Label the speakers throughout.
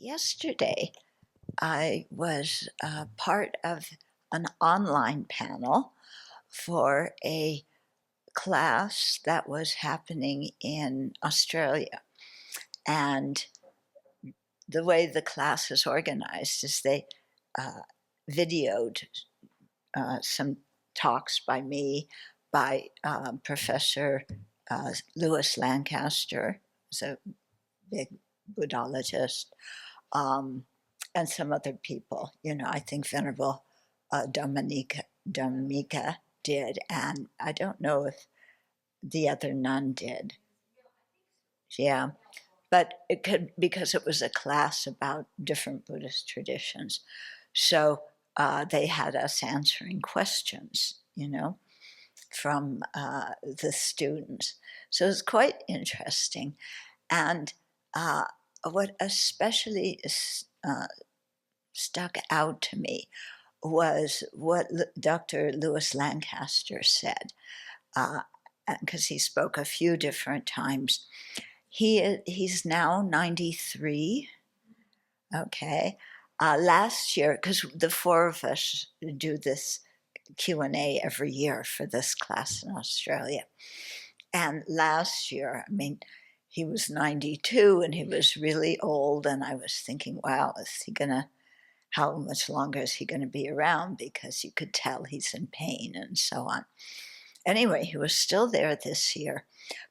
Speaker 1: Yesterday, I was part of an online panel for a class that was happening in Australia. And the way the class is organized is they uh, videoed some talks by me, by Professor Lewis Lancaster, who's a big Buddhologist, um, and some other people. I think Venerable Dominica did, and I don't know if the other nun did. Yeah, but it could, because it was a class about different Buddhist traditions. So they had us answering questions, from the students. So it was quite interesting. And uh, what especially stuck out to me was what Dr. Lewis Lancaster said, because he spoke a few different times. He's now 93. Okay. Last year, because the four of us do this Q&A every year for this class in Australia. And last year, he was 92 and he was really old. And I was thinking, wow, how much longer is he going to be around? Because you could tell he's in pain and so on. Anyway, he was still there this year,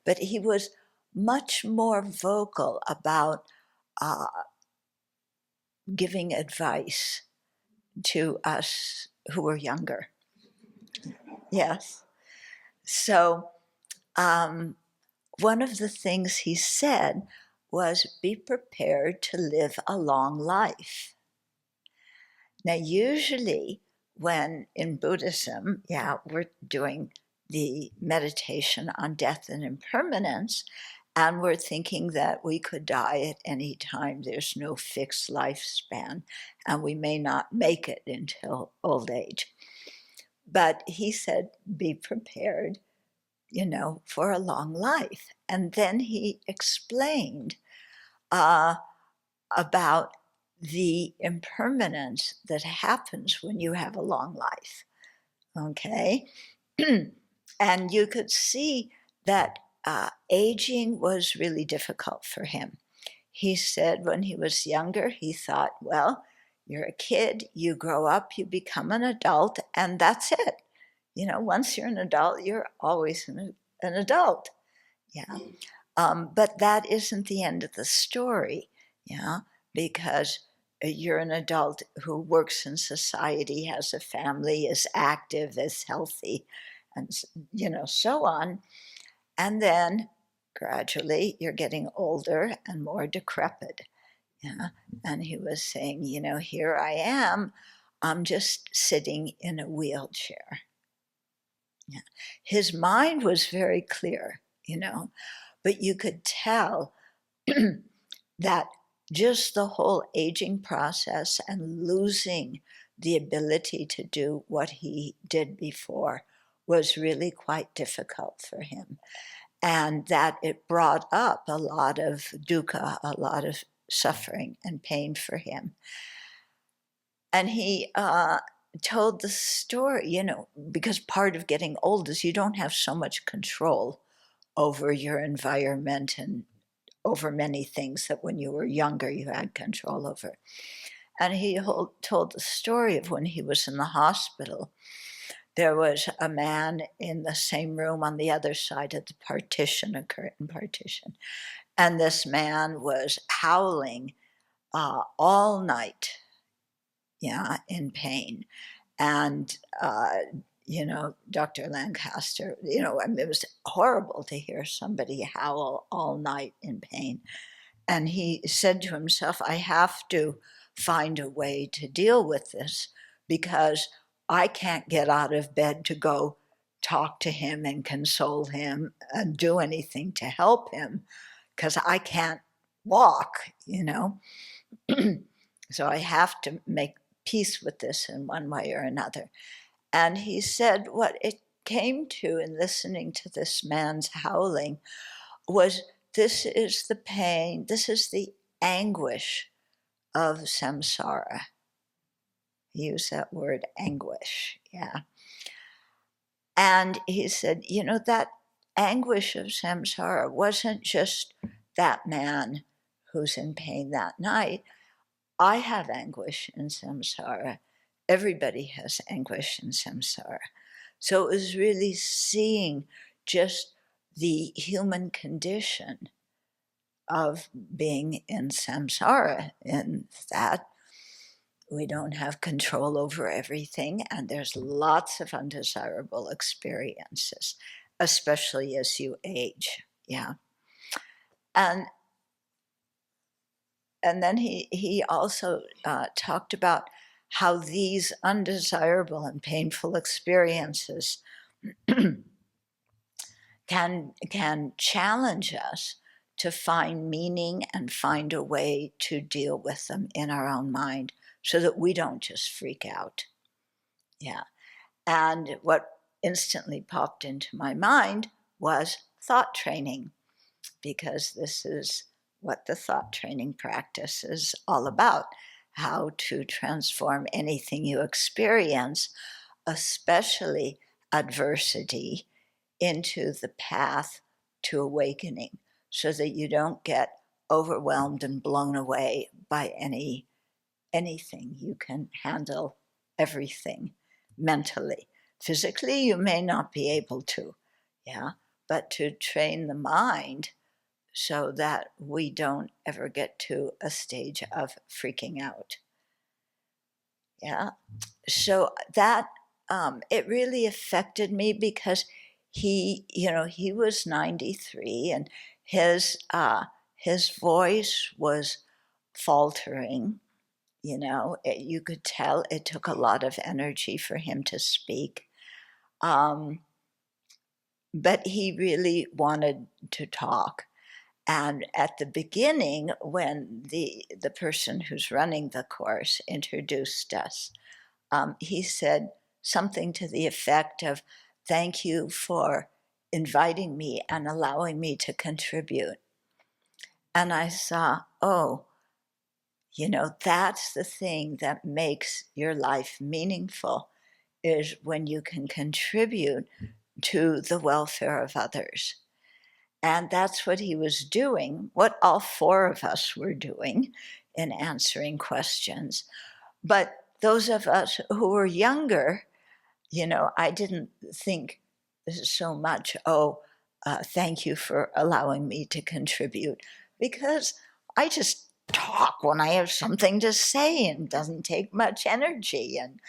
Speaker 1: but he was much more vocal about uh, giving advice to us who were younger. Yes. So one of the things he said was, be prepared to live a long life. Now, usually when in Buddhism, we're doing the meditation on death and impermanence, and we're thinking that we could die at any time. There's no fixed lifespan, and we may not make it until old age. But he said, be prepared, for a long life. And then he explained about the impermanence that happens when you have a long life. Okay? And you could see that aging was really difficult for him. He said when he was younger, he thought, well, you're a kid, you grow up, you become an adult, and that's it. Once you're an adult, you're always an adult. Yeah. But that isn't the end of the story. Yeah. Because you're an adult who works in society, has a family, is active, is healthy, and so on. And then gradually you're getting older and more decrepit. Yeah. And he was saying, here I am, I'm just sitting in a wheelchair. Yeah. His mind was very clear, but you could tell that just the whole aging process and losing the ability to do what he did before was really quite difficult for him. And that it brought up a lot of dukkha, a lot of suffering and pain for him. And he told the story, because part of getting old is you don't have so much control over your environment and over many things that when you were younger you had control over. And he told the story of when he was in the hospital. There was a man in the same room on the other side of the partition, a curtain partition. And this man was howling all night, in pain. And, Dr. Lancaster, it was horrible to hear somebody howl all night in pain. And he said to himself, I have to find a way to deal with this because I can't get out of bed to go talk to him and console him and do anything to help him because I can't walk. So I have to make peace with this in one way or another. And he said what it came to in listening to this man's howling was, this is the pain, this is the anguish of samsara. He used that word, anguish, yeah. And he said, that anguish of samsara wasn't just that man who's in pain that night. I have anguish in samsara. Everybody has anguish in samsara. So it was really seeing just the human condition of being in samsara, in that we don't have control over everything, and there's lots of undesirable experiences, especially as you age. Yeah. And then he also talked about how these undesirable and painful experiences can challenge us to find meaning and find a way to deal with them in our own mind so that we don't just freak out. Yeah. And what instantly popped into my mind was thought training, because this is what the thought training practice is all about: how to transform anything you experience, especially adversity, into the path to awakening, so that you don't get overwhelmed and blown away by anything. You can handle everything mentally. Physically, you may not be able to, yeah, but to train the mind so that we don't ever get to a stage of freaking out. Yeah. So that it really affected me, because he was 93, and his voice was faltering. You could tell it took a lot of energy for him to speak. But he really wanted to talk. And at the beginning, when the person who's running the course introduced us, he said something to the effect of, "Thank you for inviting me and allowing me to contribute." And I saw, oh, that's the thing that makes your life meaningful, is when you can contribute to the welfare of others. And that's what he was doing, what all four of us were doing in answering questions. But those of us who were younger, I didn't think so much, thank you for allowing me to contribute, because I just talk when I have something to say, and it doesn't take much energy. And,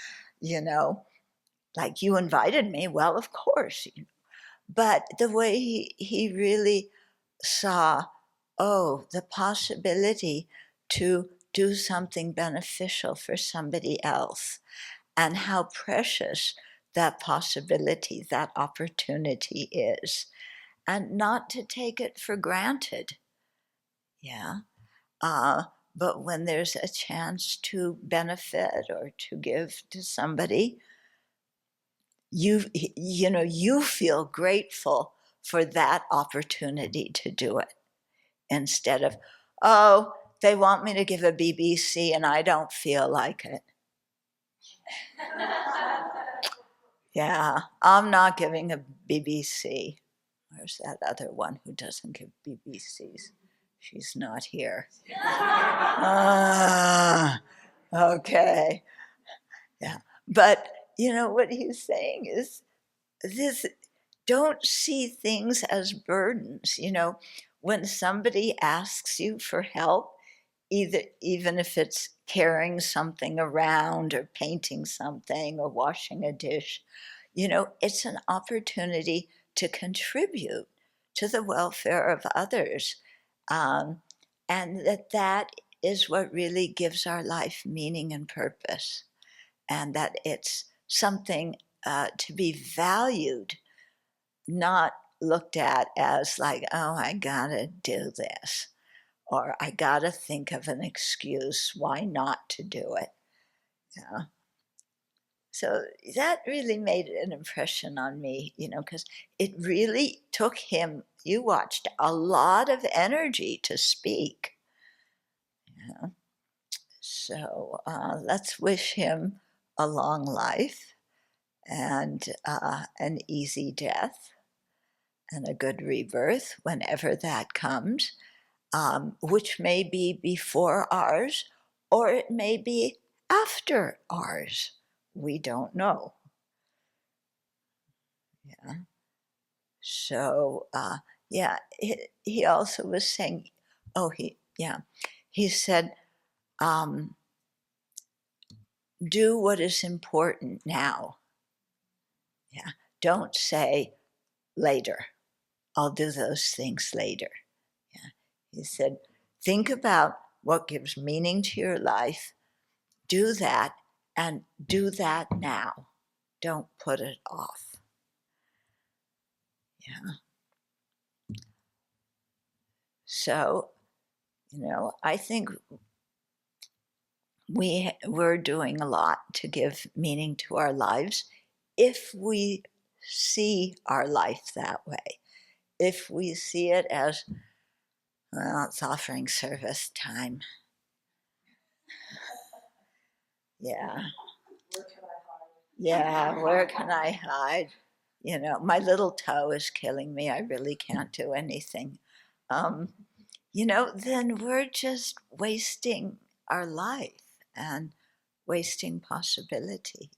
Speaker 1: like, you invited me, well, of course. But the way he really saw, the possibility to do something beneficial for somebody else, and how precious that possibility, that opportunity is, and not to take it for granted. Yeah. But when there's a chance to benefit or to give to somebody, you feel grateful for that opportunity to do it, instead of, oh, they want me to give a BBC and I don't feel like it. Yeah, I'm not giving a BBC. Where's that other one who doesn't give BBCs? She's not here. Okay. Yeah. But, what he's saying is this: don't see things as burdens. When somebody asks you for help, even if it's carrying something around or painting something or washing a dish, it's an opportunity to contribute to the welfare of others. Um, and that is what really gives our life meaning and purpose, and that it's something to be valued, not looked at as like, oh, I gotta do this, or I gotta think of an excuse why not to do it. Yeah. So that really made an impression on me, because it really took him, you watched, a lot of energy to speak. So let's wish him a long life and an easy death and a good rebirth whenever that comes, which may be before ours or it may be after ours. We don't know. Yeah. So, yeah, he also was saying, he said, um, do what is important now. Yeah. Don't say later. I'll do those things later. Yeah. He said, think about what gives meaning to your life. Do that and do that now. Don't put it off. Yeah. So, I think we're doing a lot to give meaning to our lives if we see our life that way. If we see it as, well, it's offering service time. Yeah. Yeah, where can I hide? My little toe is killing me. I really can't do anything. Um, then we're just wasting our life and wasting possibility.